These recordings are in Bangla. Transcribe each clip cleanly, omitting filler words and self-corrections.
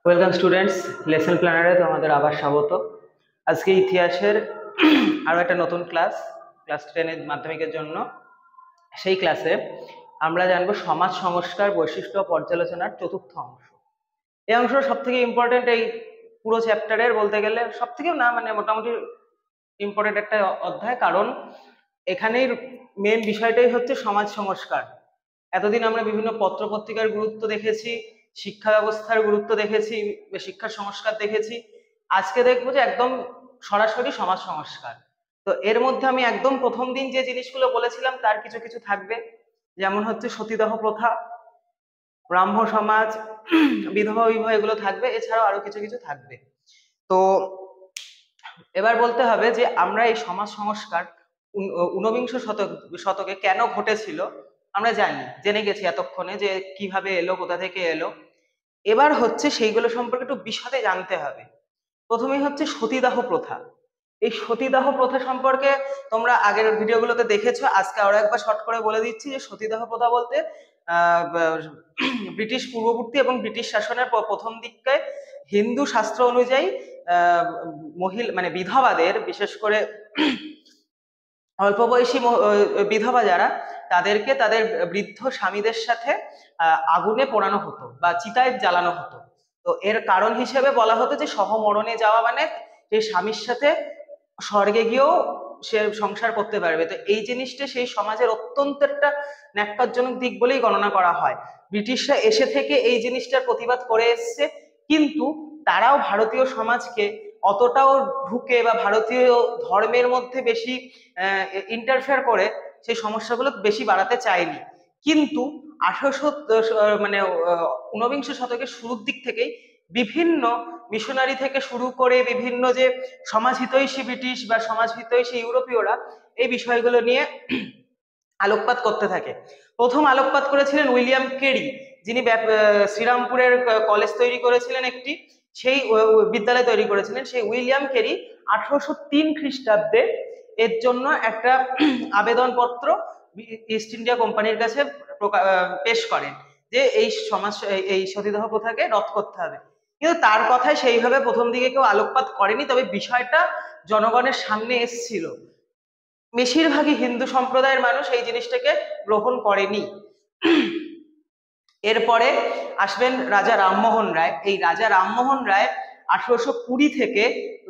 ওয়েলকাম স্টুডেন্টস, লেসন প্ল্যানারে তোমাদের আবার স্বাগত। আজকে ইতিহাসের আরো একটা নতুন ক্লাস 10 মাধ্যমিকের জন্য। সেই ক্লাসে আমরা জানবো সমাজ সংস্কার বৈশিষ্ট্য ও পর্যালোচনার চতুর্থ অংশ। এই অংশটা সব থেকে ইম্পর্টেন্ট, এই পুরো চ্যাপ্টারের বলতে গেলে সব থেকেও না, মানে মোটামুটি ইম্পর্টেন্ট একটা অধ্যায়, কারণ এখানেই মেন বিষয়টাই হচ্ছে সমাজ সংস্কার। এতদিন আমরা বিভিন্ন পত্র পত্রিকার গুরুত্ব দেখেছি, শিক্ষা ব্যবস্থার গুরুত্ব দেখেছি, শিক্ষার সংস্কার দেখেছি। আজকে দেখবো যে একদম সরাসরি সমাজ সংস্কার। তো এর মধ্যে আমি একদম প্রথম দিন যে জিনিসগুলো বলেছিলাম তার কিছু কিছু থাকবে, যেমন হচ্ছে সতীদাহ প্রথা, ব্রাহ্ম সমাজ, বিধবা বিবাহ, এগুলো থাকবে। এছাড়াও আরো কিছু কিছু থাকবে। তো এবার বলতে হবে যে আমরা এই সমাজ সংস্কার ঊনবিংশ শতকে কেন ঘটেছিল আমরা জেনে গেছি এতক্ষণে, যে কিভাবে এলো, কোথা থেকে এলো। এবার হচ্ছে সেইগুলো সম্পর্কে একটু বিশদে জানতে হবে। প্রথমেই হচ্ছে সতীদাহ প্রথা। এই সতীদাহ প্রথা সম্পর্কে তোমরা আগের ভিডিওগুলোতে দেখেছো, আজকে আরো একবার শর্ট করে বলে দিচ্ছি যে সতীদাহ প্রথা বলতে ব্রিটিশ পূর্ববর্তী এবং ব্রিটিশ শাসনের প্রথম দিককায় হিন্দু শাস্ত্র অনুযায়ী মহিলা মানে বিধবাদের, বিশেষ করে অল্প বয়সী বিধবা যারা, তাদেরকে তাদের বৃদ্ধ স্বামীদের সাথে আগুনে পোড়ানো হতো বা চিতায় জ্বালানো হতো। তো এর কারণ হিসেবে বলা হতো যে সহমরণে যাওয়া মানে সেই স্বামীর সাথে স্বর্গে গিয়েও সে সংসার করতে পারবে। তো এই জিনিসটা সেই সমাজের অত্যন্ত একটা ন্যাক্কারজনক দিক বলেই গণনা করা হয়। ব্রিটিশরা এসে থেকে এই জিনিসটার প্রতিবাদ করে এসছে, কিন্তু তারাও ভারতীয় সমাজকে অতটাও ঢুকে বা ভারতীয় ধর্মের মধ্যে বেশি ইন্টারফেয়ার করে সেই সমস্যাগুলো বেশি বাড়াতে চায়নি। কিন্তু 1800 মানে ঊনবিংশ শতকের শুরুর দিক থেকেই বিভিন্ন মিশনারি থেকে শুরু করে বিভিন্ন যে সমাজ হিতৈষী ব্রিটিশ বা সমাজ হিতৈষী ইউরোপীয়রা এই বিষয়গুলো নিয়ে আলোকপাত করতে থাকে। প্রথম আলোকপাত করেছিলেন উইলিয়াম কেরি, যিনি শ্রীরামপুরের কলেজ তৈরি করেছিলেন, একটি সেই বিদ্যালয় তৈরি করেছিলেন। সেই উইলিয়াম কেরি 1803 খ্রিস্টাব্দে এর জন্য একটা আবেদনপত্র ইস্ট ইন্ডিয়া কোম্পানির কাছে পেশ করেন যে এই সতীদাহ প্রথাকে রদ করতে হবে। কিন্তু তার কথায় সেইভাবে প্রথম দিকে কেউ আলোকপাত করেনি, তবে বিষয়টা জনগণের সামনে এসছিল। বেশিরভাগই হিন্দু সম্প্রদায়ের মানুষ এই জিনিসটাকে গ্রহণ করেনি। এরপরে আসবেন রাজা রামমোহন রায়। এই রাজা রামমোহন রায় 1820 থেকে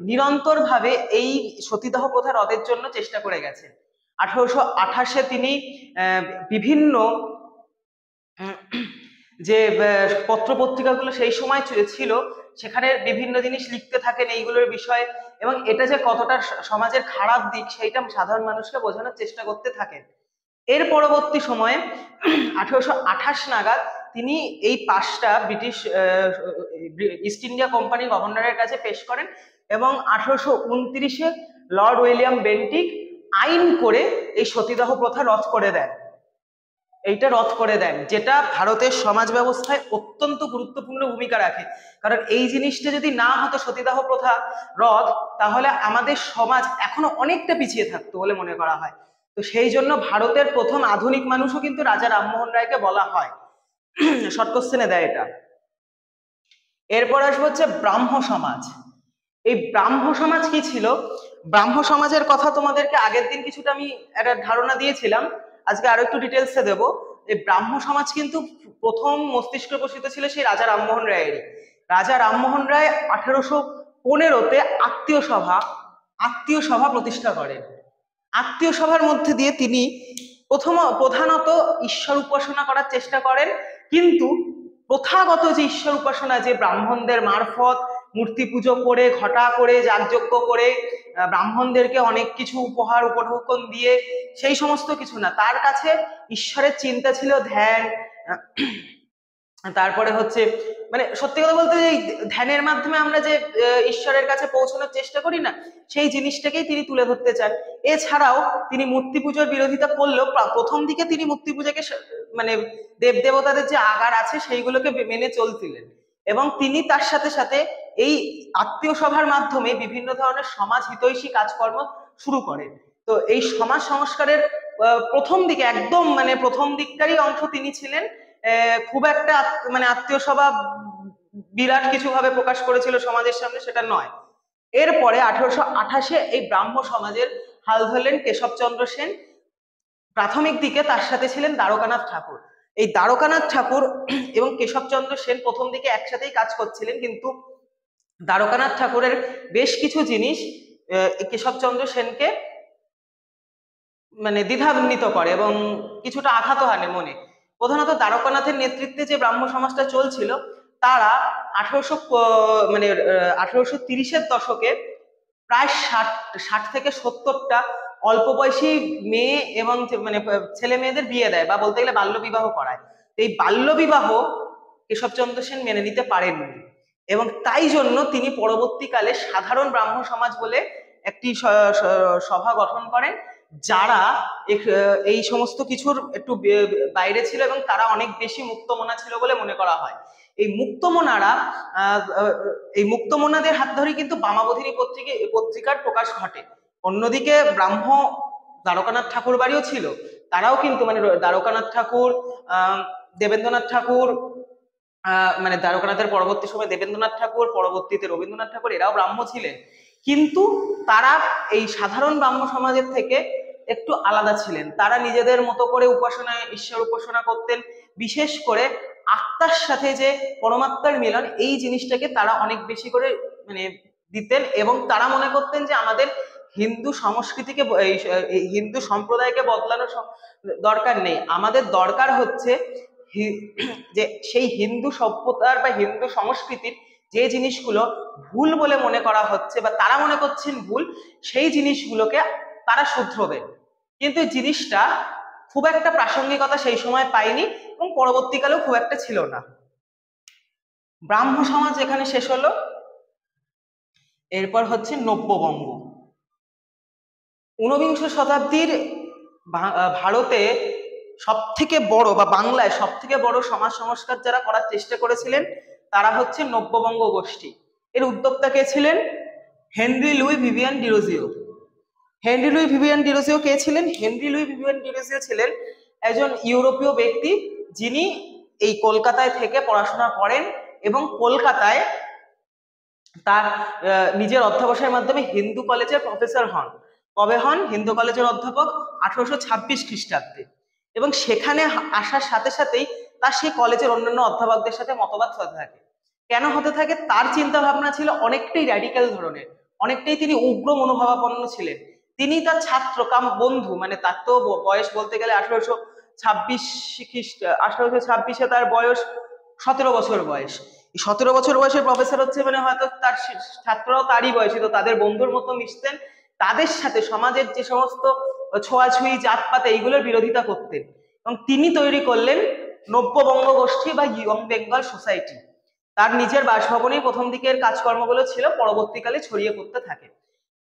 নিরন্তর ভাবে এই সতীদাহ প্রথা রদের জন্য চেষ্টা করে গেছেন। 1828-এ তিনি বিভিন্ন যে পত্র পত্রিকাগুলো সেই সময় ছিল সেখানে বিভিন্ন জিনিস লিখতে থাকেন এইগুলোর বিষয়ে, এবং এটা যে কতটা সমাজের খারাপ দিক সেইটা সাধারণ মানুষকে বোঝানোর চেষ্টা করতে থাকেন। এর পরবর্তী সময়ে 1828 নাগাদ তিনি এই পাশটা ব্রিটিশ ইস্ট ইন্ডিয়া কোম্পানির গভর্নরের কাছে পেশ করেন, এবং 1829-এ লর্ড উইলিয়াম বেন্টিক আইন করে এই সতীদাহ প্রথা রদ করে দেন। এইটা রদ করে দেন, যেটা ভারতের সমাজ ব্যবস্থায় অত্যন্ত গুরুত্বপূর্ণ ভূমিকা রাখে। কারণ এই জিনিসটা যদি না হতো, সতীদাহ প্রথা রদ, তাহলে আমাদের সমাজ এখনো অনেকটা পিছিয়ে থাকতো বলে মনে করা হয়। তো সেই জন্য ভারতের প্রথম আধুনিক মানুষও কিন্তু রাজা রামমোহন রায়কে বলা হয়। শর্ট কোশ্চেনে দেয় এটা। এরপর আসবো হচ্ছে ব্রাহ্ম সমাজ। এই ব্রাহ্ম সমাজ কি ছিল? ব্রাহ্ম সমাজের কথা তোমাদেরকে আগের দিন কিছুটা আমি একটা ধারণা দিয়েছিলাম, আজকে আরো একটু ডিটেলসে দেবো। এই ব্রাহ্ম সমাজ কিন্তু প্রথম মস্তিষ্ক পোষিত ছিল সেই রাজা রামমোহন রায়েরই। রাজা রামমোহন রায় 1815-তে আত্মীয় সভা প্রতিষ্ঠা করেন। আত্মীয় সভার মধ্যে দিয়ে তিনি প্রধানত ঈশ্বর উপাসনা করার চেষ্টা করেন, কিন্তু প্রথাগত যে ঈশ্বর উপাসনা, যে ব্রাহ্মণদের মারফত মূর্তি পুজো করে, ঘটা করে, যাগযজ্ঞ করে, ব্রাহ্মণদেরকে অনেক কিছু উপহার উপঢৌকন দিয়ে, সেই সমস্ত কিছু না। তার কাছে ঈশ্বরের চিন্তা ছিল ধ্যান। তারপরে হচ্ছে মানে সত্যি কথা বলতে এই ধ্যানের মাধ্যমে আমরা যে ঈশ্বরের কাছে পৌঁছানোর চেষ্টা করি না, সেই জিনিসটাকেই তিনি তুলে ধরতে চান। এছাড়াও তিনি মূর্তি পুজোর বিরোধিতা করলেও প্রথম দিকে তিনি মূর্তি পূজাকে মানে দেবদেবতাদের যে আগার আছে সেইগুলোকে মেনে চলছিলেন, এবং তিনি তার সাথে সাথে এই আত্মীয় সভার মাধ্যমে বিভিন্ন ধরনের সমাজ হিতৈষী কাজকর্ম শুরু করেন। তো এই সমাজ সংস্কারের প্রথম দিকে একদম মানে প্রথম দিককারই অংশ তিনি ছিলেন। খুব একটা মানে আত্মীয় সভা বিরাট কিছু ভাবে প্রকাশ করেছিল সমাজের সামনে, সেটা নয়। এরপরে 1828-এ এই ব্রাহ্ম সমাজের হাল ধরলেন কেশবচন্দ্র সেন। প্রাথমিক দিকে তার সাথে ছিলেন দ্বারকানাথ ঠাকুর। এই দ্বারকানাথ ঠাকুর এবং কেশবচন্দ্র সেন প্রথম দিকে একসাথেই কাজ করছিলেন, কিন্তু দ্বারকানাথ ঠাকুরের বেশ কিছু জিনিস কেশবচন্দ্র সেনকে মানে দ্বিধান্বিত করে এবং কিছুটা আঘাত হানে মনে। প্রধানত দ্বারকানাথের নেতৃত্বে যে ব্রাহ্ম সমাজটা চলছিল, তারা 1830-এর দশকে প্রায় 60 থেকে 70টা অল্প বয়সী মেয়ে এবং ছেলে মেয়েদের বিয়ে দেয়, বা বলতে গেলে বাল্য বিবাহ করায়। এই বাল্য বিবাহ কেশবচন্দ্র সেন মেনে নিতে পারেননি, এবং তাই জন্য তিনি পরবর্তীকালে সাধারণ ব্রাহ্ম সমাজ বলে একটি সভা গঠন করেন, যারা এই সমস্ত কিছুর একটু বাইরে ছিল এবং তারা অনেক বেশি মুক্তমনা ছিল বলে মনে করা হয়। এই মুক্তমনারা এই মুক্তমনাদের হাত ধরে কিন্তু বামাবোধিনী পত্রিকার প্রকাশ ঘটে। অন্যদিকে ব্রাহ্ম দ্বারকানাথ ঠাকুর বাড়িও ছিল, তারাও কিন্তু দ্বারকানাথ ঠাকুর, দেবেন্দ্রনাথ ঠাকুর, দ্বারকানাথের পরবর্তী সময় দেবেন্দ্রনাথ ঠাকুর, পরবর্তীতে রবীন্দ্রনাথ ঠাকুর, এরাও ব্রাহ্ম ছিলেন। কিন্তু তারা এই সাধারণ ব্রাহ্ম সমাজের থেকে একটু আলাদা ছিলেন। তারা নিজেদের মতো করে উপাসনায় ঈশ্বর উপাসনা করতেন। বিশেষ করে আত্মার সাথে যে পরমাত্মার মিলন, এই জিনিসটাকে তারা অনেক বেশি করে দিতেন, এবং তারা মনে করতেন যে আমাদের হিন্দু সংস্কৃতিকে, এই হিন্দু সম্প্রদায়কে বদলানোর দরকার নেই। আমাদের দরকার হচ্ছে যে সেই হিন্দু সভ্যতার বা হিন্দু সংস্কৃতির যে জিনিসগুলো ভুল বলে মনে করা হচ্ছে বা তারা মনে করছেন ভুল, সেই জিনিসগুলোকে তারা শুধরবেন। কিন্তু জিনিসটা খুব একটা প্রাসঙ্গিকতা সেই সময় পায়নি এবং পরবর্তীকালেও খুব একটা ছিল না। ব্রাহ্ম সমাজ এখানে শেষ হলো। এরপর হচ্ছে নব্যবঙ্গ। ঊনবিংশ শতাব্দীর ভারতে সব থেকে বড়, বা বাংলায় সব থেকে বড় সমাজ সংস্কার যারা করার চেষ্টা করেছিলেন, তারা হচ্ছে নব্যবঙ্গ গোষ্ঠী। এর উদ্যোক্তা কে ছিলেন? হেনরি লুই ভিভিয়ান ডিরোজিও। হেনরি লুই ভিভিয়ান ডিরোজিও কে ছিলেন? হেনরি লুই ভিভিয়ান ডিরোজিও ছিলেন একজন ইউরোপীয় ব্যক্তি, যিনি এই কলকাতায় থেকে পড়াশোনা করেন এবং কলকাতায় তার নিজের অধ্যবসায়ের মাধ্যমে হিন্দু কলেজের প্রফেসর হন। কবে হন? হিন্দু কলেজের অধ্যাপক 1826 খ্রিস্টাব্দে। এবং সেখানে আসার সাথে সাথেই তার সেই কলেজের অন্যান্য অধ্যাপকদের সাথে মতবাদ হতে থাকে। কেন হতে থাকে? তার চিন্তা ভাবনা ছিল অনেকটাই র্যাডিক্যাল ধরনের, অনেকটাই তিনি উগ্র মনোভাবাপন্ন ছিলেন। তিনি তার ছাত্র কাম বন্ধু, তার তো বয়স বলতে গেলে 1826-এ তার বয়স 17 বছর বয়স। 17 বছর বয়সের প্রফেসর হচ্ছে হয়তো তার ছাত্ররাও তারই বয়সী, তো তাদের বন্ধুর মতো মিশতেন, তাদের সাথে সমাজের যে সমস্ত ছোঁয়াছুঁয়ি জাতপাত এইগুলোর বিরোধিতা করতেন। এবং তিনি তৈরি করলেন নব্যবঙ্গ গোষ্ঠী বা ইয়ং বেঙ্গল সোসাইটি। তার নিজের বাসভবনেই প্রথম দিকের কাজকর্মগুলো ছিল, পরবর্তীকালে ছড়িয়ে পড়তে থাকে।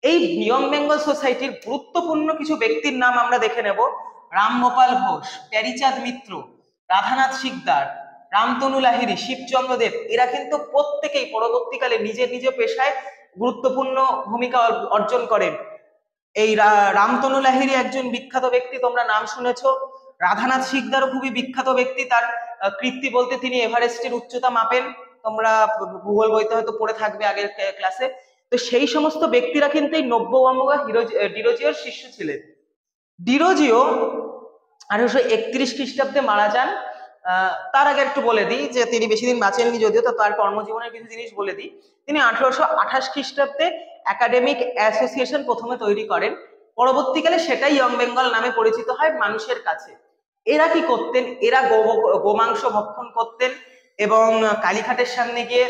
এই ইয়ং বেঙ্গল সোসাইটির গুরুত্বপূর্ণ কিছু ব্যক্তির নাম আমরা দেখে নেব। রামগোপাল ঘোষ, প্যারীচাঁদ মিত্র, রাধানাথ শিকদার, রামতনু লাহিড়ী, শিবচন্দ্র দেব, এরা কিন্তু প্রত্যেকেই পরবর্তীকালে নিজের নিজ পেশায় গুরুত্বপূর্ণ ভূমিকা অর্জন করেন। এই রামতনু লাহিড়ী একজন বিখ্যাত ব্যক্তি, তোমরা নাম শুনেছ। রাধানাথ শিকদারও খুবই বিখ্যাত ব্যক্তি, তার কীর্তি বলতে তিনি এভারেস্টের উচ্চতা মাপেন, তোমরা ভূগোল বইতে হয়তো পড়ে থাকবে আগের ক্লাসে। তো সেই সমস্ত ব্যক্তিরা কিন্তু এই নব্যবঙ্গ ডিরোজিওর শিষ্য ছিলেন। ডিরোজিও 1831 খ্রিস্টাব্দে মারা যান। তার আগে একটু বলে দিই যে তিনি বেশি দিন বাঁচেননি, যদিও তো তার কর্মজীবনের কিছু জিনিস বলে দিই। তিনি 1828 খ্রিস্টাব্দে একাডেমিক অ্যাসোসিয়েশন প্রথমে তৈরি করেন, পরবর্তীকালে সেটাই ইয়ং বেঙ্গল নামে পরিচিত হয় মানুষের কাছে। এরা কি করতেন? এরা গোমাংস ভক্ষণ করতেন এবং কালীঘাটের সামনে গিয়ে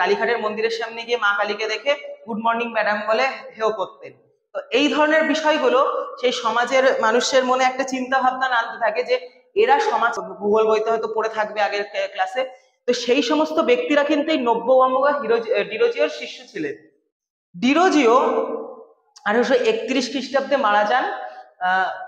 কালীঘাটের মন্দিরের সামনে গিয়ে মা কালীকে দেখে গুড মর্নিং ম্যাডাম বলে হেও করতেন। তো এই ধরনের বিষয়গুলো সেই সমাজের মানুষের মনে একটা চিন্তা ভাবনা আনতে থাকে যে এরা সমাজ, ভূগোল বইতে হয়তো পড়ে থাকবে আগের ক্লাসে। তো সেই সমস্ত ব্যক্তিরা কিন্তু এই নব্যবঙ্গ ডিরোজিওর শিষ্য ছিলেন। ডিরোজিও 1831 খ্রিস্টাব্দে মারা যান।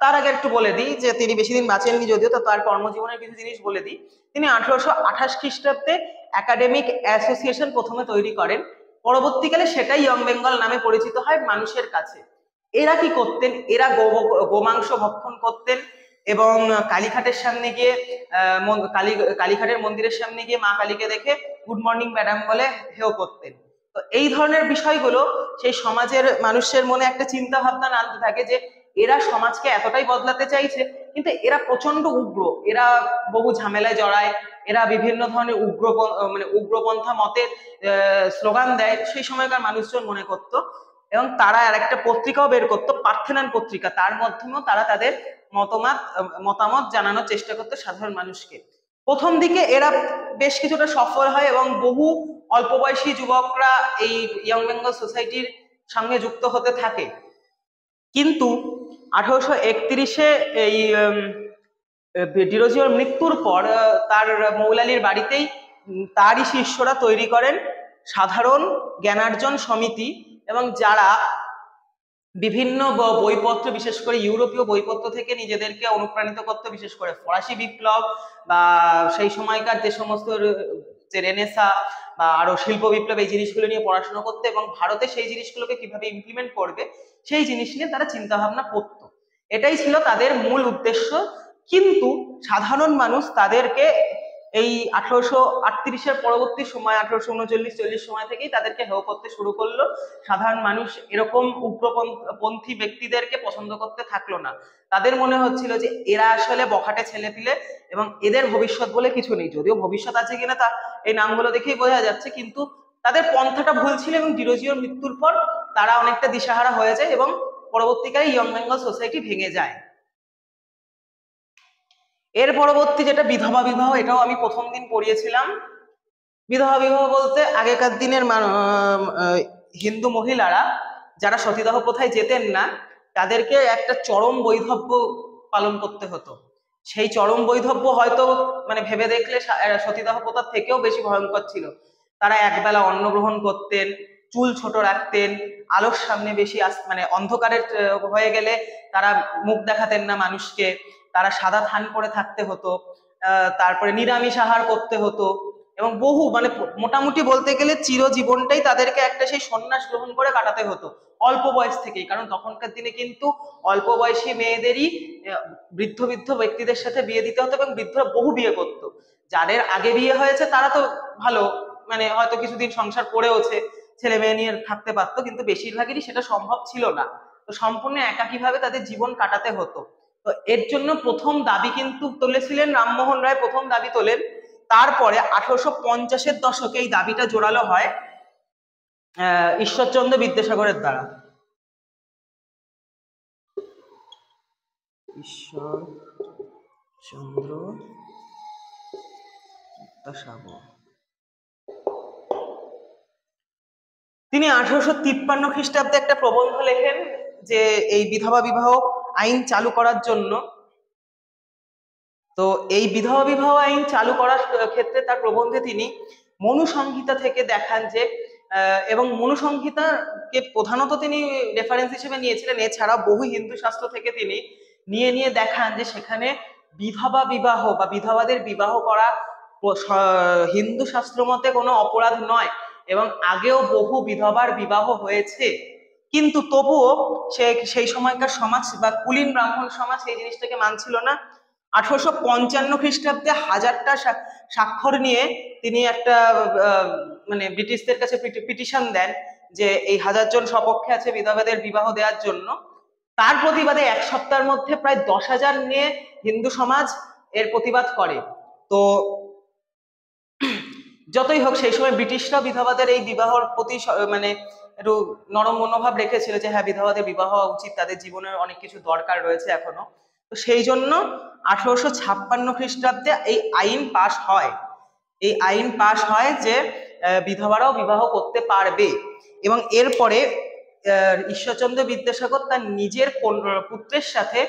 তার আগে একটু বলে দিই যে তিনি বেশি দিন বাঁচেননি, যদিও তো তার কর্মজীবনের কিছু জিনিস বলে দিই। তিনি 1828 খ্রিস্টাব্দে একাডেমিক অ্যাসোসিয়েশন প্রথমে তৈরি করেন, পরবর্তীকালে সেটাই ইয়ং বেঙ্গল নামে পরিচিত হয় মানুষের কাছে। এরা কি করতেন? এরা গোমাংস ভক্ষণ করতেন এবং কালীঘাটের সামনে গিয়ে কালীঘাটের মন্দিরের সামনে গিয়ে মা কালীকে দেখে গুড মর্নিং ম্যাডাম বলে হেও করতেন। তো এই ধরনের বিষয়গুলো সেই সমাজের মানুষের মনে একটা চিন্তা ভাবনা আনতে থাকে যে এরা সমাজকে এতটাই বদলাতে চাইছে, কিন্তু এরা প্রচন্ড উগ্র, এরা বহু ঝামেলায় জড়ায়, এরা বিভিন্ন ধরনের উগ্রপন্থা মতের স্লোগান দেয়, সেই সময়কার মানুষজন মনে করত। এবং তারা আর একটা পত্রিকাও বের করতো, পার্থেনান পত্রিকা, তার মাধ্যমেও তারা তাদের মতামত জানানোর চেষ্টা করতো সাধারণ মানুষকে। প্রথম দিকে এরা বেশ কিছুটা সফল হয় এবং বহু অল্প বয়সী যুবকরা এই ইয়ং বেঙ্গল সোসাইটির সঙ্গে যুক্ত হতে থাকে। কিন্তু 1831-এ এই ডিরোজিওর মৃত্যুর পর তার মৌলালির বাড়িতেই তারই শিষ্যরা তৈরি করেন সাধারণ জ্ঞানার্জন সমিতি, এবং যারা বিভিন্ন বইপত্র, বিশেষ করে ইউরোপীয় বইপত্র থেকে নিজেদেরকে অনুপ্রাণিত করতে, বিশেষ করে ফরাসি বিপ্লব বা সেই সময়কার যে সমস্ত রেনেসা বা আরো শিল্প বিপ্লব, এই জিনিসগুলো নিয়ে পড়াশোনা করতে এবং ভারতে সেই জিনিসগুলোকে কিভাবে ইমপ্লিমেন্ট করবে সেই জিনিস নিয়ে তারা চিন্তা ভাবনা করতো। এটাই ছিল তাদের মূল উদ্দেশ্য। কিন্তু সাধারণ মানুষ তাদেরকে এই 1838-এর পরবর্তী সময় 1839-40 সময় থেকেই তাদেরকে হেয় করতে শুরু করলো। সাধারণ মানুষ এরকম উগ্রপন্থী ব্যক্তিদেরকে পছন্দ করতে থাকলো না। তাদের মনে হচ্ছিল যে এরা আসলে বখাটে ছেলেপিলে এবং এদের ভবিষ্যৎ বলে কিছু নেই, যদিও ভবিষ্যৎ আছে কিনা তা এই নামগুলো দেখেই বোঝা যাচ্ছে, কিন্তু তাদের পন্থাটা ভুল ছিল। এবং ডিরোজিওর মৃত্যুর পর তারা অনেকটা দিশাহারা হয়ে যায় এবং পরবর্তীকালে ইয়ং বেঙ্গল সোসাইটি ভেঙে যায়। এর পরবর্তী যেটা বিধবা বিবাহ, এটাও আমি প্রথম দিন পড়িয়েছিলাম। বিধবা বিবাহ বলতে আগেকার দিনের হিন্দু মহিলারা যারা সতীদাহ প্রথায় যেতেন না, তাদেরকে একটা চরম বৈধব্য পালন করতে হতো। সেই চরম বৈধব্য হয়তো ভেবে দেখলে সতীদাহ প্রথার থেকেও বেশি ভয়ঙ্কর ছিল। তারা একবেলা অন্ন গ্রহণ করতেন, চুল ছোট রাখতেন, আলোর সামনে বেশি অন্ধকারের হয়ে গেলে তারা মুখ দেখাতেন না মানুষকে, তারা সাদা থান পরে থাকতে হতো, তারপরে নিরামিষ আহার করতে হতো এবং বহু মোটামুটি বলতে গেলে চিরজীবনটাই তাদেরকে একটা সেই সন্ন্যাস গ্রহণ করে কাটাতে হতো অল্প বয়স থেকেই। কারণ তখনকার দিনে কিন্তু অল্প বয়সী মেয়েদেরই বৃদ্ধ ব্যক্তিদের সাথে বিয়ে দিতে হতো এবং বৃদ্ধরা বহু বিয়ে করতো। যাদের আগে বিয়ে হয়েছে তারা তো ভালো, হয়তো কিছুদিন সংসার করেওছে, ছেলে মেয়ে নিয়ে থাকতে পারতো, কিন্তু বেশিরভাগেরই সেটা সম্ভব ছিল না। তো সম্পূর্ণ একাকীভাবে তাদের জীবন কাটাতে হতো। তো এর জন্য প্রথম দাবি কিন্তু তুলেছিলেন রামমোহন রায়, প্রথম দাবি তোলেন। তারপরে 1850-এর দশকে এই দাবিটা জোরালো হয় ঈশ্বরচন্দ্র বিদ্যাসাগরের দ্বারা। ঈশ্বরচন্দ্র বিদ্যাসাগর তিনি 1853 খ্রিস্টাব্দে একটা প্রবন্ধ লেখেন যে এই বিধবা বিবাহ আইন চালু করার জন্য। তো এই বিধবা বিবাহ আইন চালু করার ক্ষেত্রে তার প্রবন্ধে তিনি মনুসংহিতা থেকে দেখান যে এবং মনুসংহিতাকে প্রধানত তিনি রেফারেন্স হিসেবে নিয়েছিলেন, এছাড়া বহু হিন্দু শাস্ত্র থেকে তিনি নিয়ে দেখান যে সেখানে বিধবা বিবাহ বা বিধবাদের বিবাহ করা হিন্দু শাস্ত্র মতে কোনো অপরাধ নয় এবং আগেও বহু বিধবার বিবাহ হয়েছে। কিন্তু তবুও সেই সময়কার সমাজ বা কুলীন ব্রাহ্মণ সমাজ সেই জিনিসটাকে মানছিল না। 1855 খ্রিস্টাব্দে 1000টা স্বাক্ষর নিয়ে তিনি একটা ব্রিটিশদের কাছে পিটিশন দেন যে এই 1000 জন সপক্ষে আছে বিধবাদের বিবাহ দেওয়ার জন্য। তার প্রতিবাদে এক সপ্তাহের মধ্যে প্রায় 10,000 নিয়ে হিন্দু সমাজ এর প্রতিবাদ করে। তো যতই হোক সেই সময় ব্রিটিশরা বিধবাদের এই বিবাহর প্রতি একটু নরম মনোভাব রেখেছিল যে হ্যাঁ, বিধবাদের বিবাহ হওয়া উচিত, তাদের জীবনের অনেক কিছু দরকার রয়েছে এখনো। তো সেই জন্য 1856 খ্রিস্টাব্দে এই আইন পাশ হয়। এই আইন পাশ হয় যে বিধবারাও বিবাহ করতে পারবে এবং এরপরে ঈশ্বরচন্দ্র বিদ্যাসাগর তার নিজের পুত্রের সাথে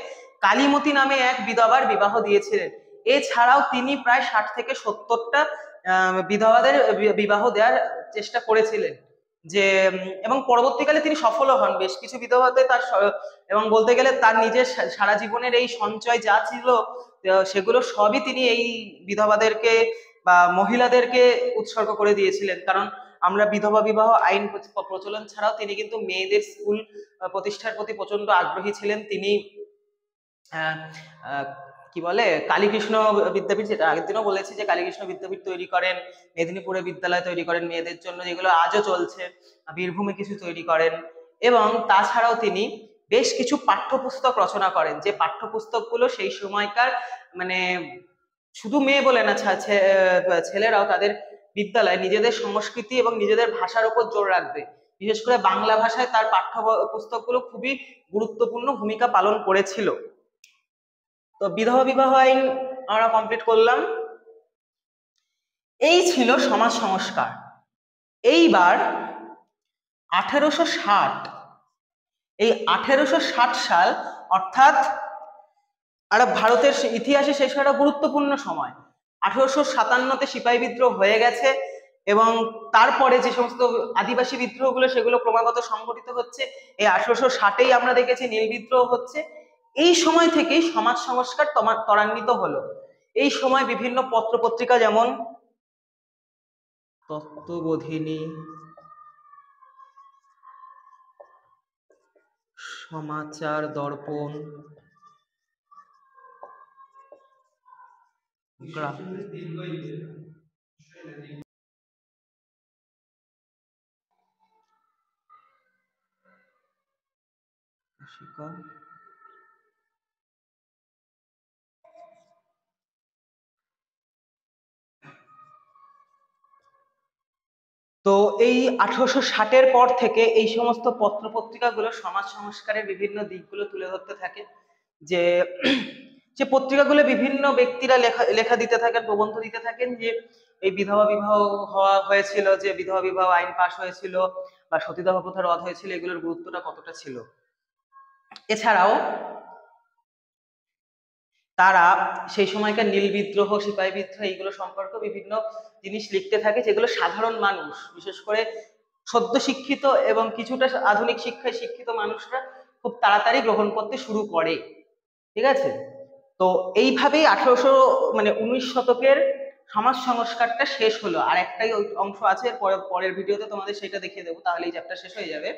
কালীমতি নামে এক বিধবার বিবাহ দিয়েছিলেন। এছাড়াও তিনি প্রায় 60 থেকে 70টা বিধবাদের বিবাহ দেওয়ার চেষ্টা করেছিলেন যে এবং পরবর্তীকালে তিনি সফলও হন বেশ কিছু বিধবাতে তার এবং বলতে গেলে তার নিজের সারা জীবনের এই সঞ্চয় যা ছিল সেগুলো সবই তিনি এই বিধবাদেরকে বা মহিলাদেরকে উৎসর্গ করে দিয়েছিলেন। কারণ আমরা বিধবা বিবাহ আইন প্রচলন ছাড়াও তিনি কিন্তু মেয়েদের স্কুল প্রতিষ্ঠার প্রতি প্রচন্ড আগ্রহী ছিলেন। তিনি কি বলে কালীকৃষ্ণ বিদ্যাপীঠ, যেটা আগের দিনও বলেছি যে কালীকৃষ্ণ বিদ্যাপীঠ তৈরি করেন, মেদিনীপুরে বিদ্যালয় তৈরি করেন মেয়েদের জন্য, যেগুলো আজও চলছে, বীরভূমে কিছু তৈরি করেন, এবং তাছাড়াও তিনি বেশ কিছু পাঠ্যপুস্তক রচনা করেন, যে পাঠ্যপুস্তকগুলো সেই সময়কার মানে শুধু মেয়ে বলে না, ছেলেরাও তাদের বিদ্যালয়ে নিজেদের সংস্কৃতি এবং নিজেদের ভাষার উপর জোর রাখবে। বিশেষ করে বাংলা ভাষায় তার পাঠ্য পুস্তকগুলো খুবই গুরুত্বপূর্ণ ভূমিকা পালন করেছিল। তো বিধবা বিবাহ আইন আমরা কমপ্লিট করলাম। এই ছিল সমাজ সংস্কার। এইবার 1860, এই 1860 সাল অর্থাৎ ভারতের ইতিহাসে শেষ একটা গুরুত্বপূর্ণ সময়। 1857-তে সিপাহী বিদ্রোহ হয়ে গেছে এবং তারপরে যে সমস্ত আদিবাসী বিদ্রোহগুলো সেগুলো ক্রমাগত সংঘটিত হচ্ছে। এই 1860-এই আমরা দেখেছি নীল বিদ্রোহ হচ্ছে। এই সময় থেকেই সমাজ সংস্কার ত্বরান্বিত হলো। এই সময় বিভিন্ন পত্র পত্রিকা যেমন তত্ত্ববোধিনী, সমাচার দর্পণ, তো এই 1860-এর পর থেকে এই সমস্ত পত্র পত্রিকাগুলো সমাজ সংস্কারের বিভিন্ন দিকগুলো তুলে ধরতে থাকে। যে যে পত্রিকাগুলো বিভিন্ন ব্যক্তিরা লেখা দিতে থাকেন, প্রবন্ধ দিতে থাকেন যে এই বিধবা বিবাহ হয়েছিল, যে বিধবা বিবাহ আইন পাশ হয়েছিল বা সতীদাহ প্রথা রদ হয়েছিল, এগুলোর গুরুত্বটা কতটা ছিল। এছাড়াও তারা সেই সময়কার নীল বিদ্রোহ, সিপাহী বিদ্রোহ এইগুলো সম্পর্কে বিভিন্ন জিনিস লিখতে থাকে, যেগুলো সাধারণ মানুষ, বিশেষ করে সদ্য শিক্ষিত এবং কিছুটা আধুনিক শিক্ষায় শিক্ষিত মানুষরা খুব তাড়াতাড়ি গ্রহণ করতে শুরু করে। ঠিক আছে, তো এইভাবেই 19 শতকের সমাজ সংস্কারটা শেষ হলো। আর একটাই অংশ আছে, পরের ভিডিওতে তোমাদের সেটা দেখিয়ে দেবো, তাহলে এই চ্যাপ্টার শেষ হয়ে যাবে।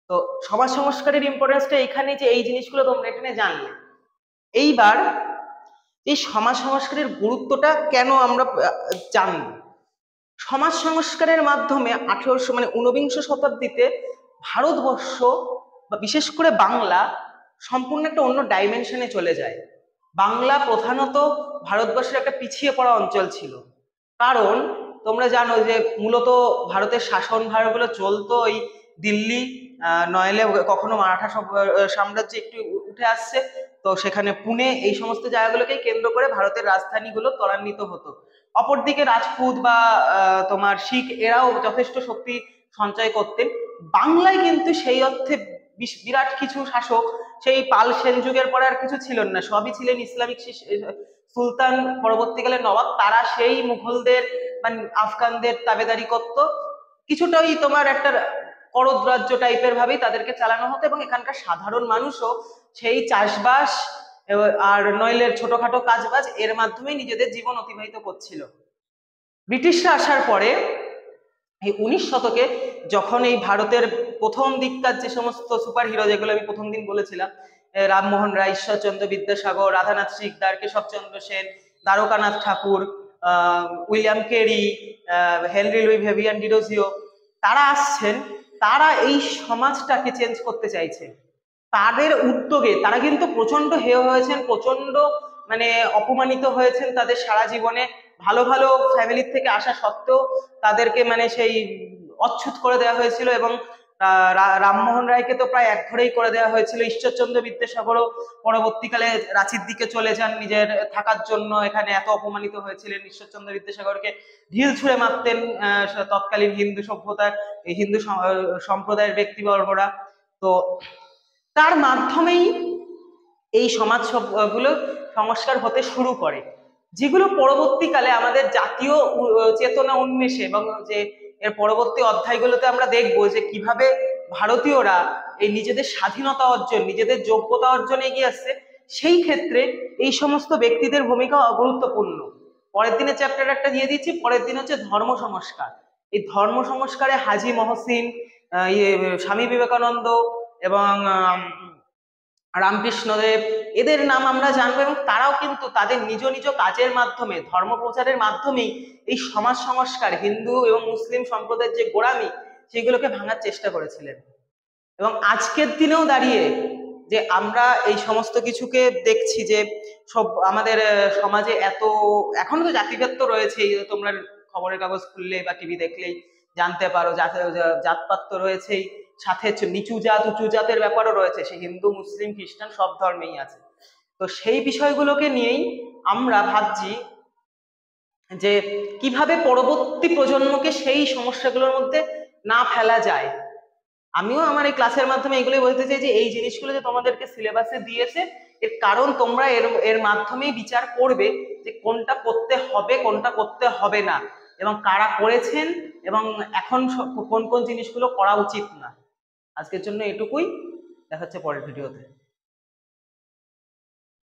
তো সমাজ সংস্কারের ইম্পর্টেন্সটা এখানে, যে এই জিনিসগুলো তোমরা এখানে জানলে। এইবার এই সমাজ সংস্কারের গুরুত্বটা কেন আমরা জানব। সমাজ সংস্কারের মাধ্যমে 19 শতাব্দীতে ভারতবর্ষ বা বিশেষ করে বাংলা সম্পূর্ণ একটা অন্য ডাইমেনশনে চলে যায়। বাংলা প্রধানত ভারতবর্ষের একটা পিছিয়ে পড়া অঞ্চল ছিল, কারণ তোমরা জানো যে মূলত ভারতের শাসনভারগুলো চলতো ওই দিল্লি, নইলে কখনো মারাঠা সাম্রাজ্য একটু উঠে আসছে, তো সেখানে পুনে, এই সমস্ত জায়গাগুলোকে কেন্দ্র করে ভারতের রাজধানীগুলো ত্বরান্বিত হতো। অপরদিকে রাজপুত বা তোমার শিখ, এরাও যথেষ্ট শক্তি সঞ্চয় করতেন। বাংলায় কিন্তু সেই অর্থে বিরাট কিছু শাসক সেই পাল সেন যুগের পরে আর কিছু ছিলেন না, সবই ছিলেন ইসলামিক সুলতান, পরবর্তীকালে নবাব। তারা সেই মুঘলদের মানে আফগানদের তাবেদারি করত, কিছুটা ওই তোমার একটা করদ রাজ্য টাইপের ভাবেই তাদেরকে চালানো হতো, এবং এখানকার সাধারণ মানুষও সেই চাষবাস আর নইলের ছোটখাটো কাজবাজ এর মাধ্যমেই নিজেদের জীবন অতিবাহিত করছিল। ব্রিটিশরা আসার পরে এই 19 শতকে যখন এই ভারতের প্রথম দিককার যে সমস্ত সুপার হিরো, যেগুলো আমি প্রথম দিন বলেছিলাম, রামমোহন রায়, ঈশ্বরচন্দ্র বিদ্যাসাগর, রাধানাথ শিকদার, কেশবচন্দ্র সেন, দ্বারকানাথ ঠাকুর, উইলিয়াম কেরি, হেনরি লুই ভিভিয়ান ডিরোজিও, তারা আসছেন, তারা এই সমাজটাকে চেঞ্জ করতে চাইছে। তাদের উদ্যোগে তারা কিন্তু প্রচন্ড হেয় হয়েছেন, প্রচন্ড মানে অপমানিত হয়েছেন তাদের সারা জীবনে। ভালো ভালো ফ্যামিলির থেকে আসা সত্ত্বেও তাদেরকে মানে সেই অচ্ছুত করে দেওয়া হয়েছিল, এবং রামমোহন রায়কে তো প্রায় একঘরেই করে দেওয়া হয়েছিল। ঈশ্বরচন্দ্র বিদ্যাসাগরও পরবর্তীকালে রাঁচির দিকে চলে যান নিজের থাকার জন্য, এখানে এত অপমানিত হয়েছিলেন। ঈশ্বরচন্দ্র বিদ্যাসাগরকে ঢিল ছুঁড়ে মারতেন তৎকালীন হিন্দু সভ্যতার, হিন্দু সম্প্রদায়ের ব্যক্তিবর্গরা। তো তার মাধ্যমেই এই সমাজগুলো সংস্কার হতে শুরু করে, যেগুলো পরবর্তীকালে আমাদের জাতীয় চেতনা উন্মেষে, এবং যে এর পরবর্তী অধ্যায়গুলোতে আমরা দেখবো যে কিভাবে ভারতীয়রা এই নিজেদের স্বাধীনতা অর্জন, নিজেদের যোগ্যতা অর্জনে এগিয়ে আসছে। সেই ক্ষেত্রে এই সমস্ত ব্যক্তিদের ভূমিকা গুরুত্বপূর্ণ। পরের দিনের চ্যাপ্টার একটা দিয়ে দিচ্ছি, পরের দিন হচ্ছে ধর্ম সংস্কার। এই ধর্ম সংস্কারে হাজি মহসিন, স্বামী বিবেকানন্দ এবং রামকৃষ্ণদেব, এদের নাম আমরা জানবো, এবং তারাও কিন্তু তাদের নিজ নিজ কাজের মাধ্যমে, ধর্ম প্রচারের মাধ্যমেই এই সমাজ সংস্কার, হিন্দু এবং মুসলিম সম্প্রদায়ের যে গোড়ামি, সেগুলোকে ভাঙার চেষ্টা করেছিলেন। এবং আজকের দিনেও দাঁড়িয়ে যে আমরা এই সমস্ত কিছুকে দেখছি যে সব আমাদের সমাজে এত এখনো তো জাতিভেদ তো রয়েছেই, তোমরা খবরের কাগজ খুললে বা টিভি দেখলেই জানতে পারো, জাতপাত তো রয়েছেই, সাথে নিচু জাত উঁচু জাতের ব্যাপারও রয়েছে, সে হিন্দু মুসলিম খ্রিস্টান সব ধর্মেই আছে। তো সেই বিষয়গুলোকে নিয়েই আমরা ভাবছি যে কিভাবে পরবর্তী প্রজন্মকে সেই সমস্যাগুলোর মধ্যে না ফেলা যায়। আমিও আমার এই ক্লাসের মাধ্যমে এগুলোই বলতে চাই যে এই জিনিসগুলো যে তোমাদেরকে সিলেবাসে দিয়েছে, এর কারণ তোমরা এর মাধ্যমেই বিচার করবে যে কোনটা করতে হবে কোনটা করতে হবে না, এবং কারা করেছেন, এবং এখন কোন কোন জিনিসগুলো করা উচিত না। আজকের জন্য এটুকুই, দেখা হচ্ছে পরের ভিডিওতে।